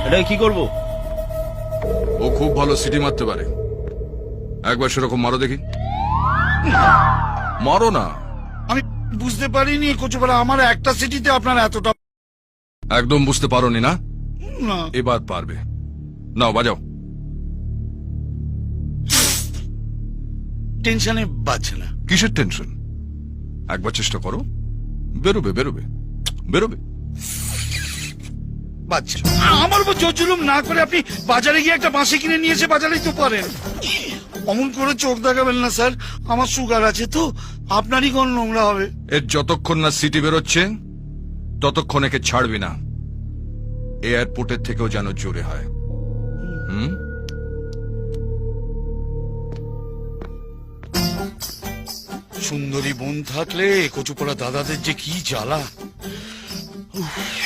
এটা কি করব? ও খুব ভালো সিটি মারতে পারে, একবার সেরকম মারো দেখি। মারো না। আমি বুঝতে পারিনি কচুপাড়া, আমার একটা সিটিতে আপনার এতটা। একদম বুঝতে পারোনি না? না, এবার পারবে। নাও বাজাও। টেনশনে বাজছে না। কিসের টেনশন? একবার চেষ্টা করো, বেরোবে বেরোবে বেরোবে। বাজছে না। আমার উপর জোর জুলুম না করে আপনি বাজারে গিয়ে একটা বাঁশি কিনে নিয়ে এসে বাজারেই তো পারেন। অমন করে চোখ দেখাবেন না স্যার, আমার সুগার আছে তো, আপনারই কোন নোংরা হবে। এর যতক্ষণ না সিটি বেরোচ্ছে ততক্ষণ একে ছাড়বি না। এয়ারপোর্টের থেকেও যেন জোরে হয়। হুম? সুন্দরী বোন থাকলে কচুপাড়া দাদাদের যে কি জ্বালা। উফ।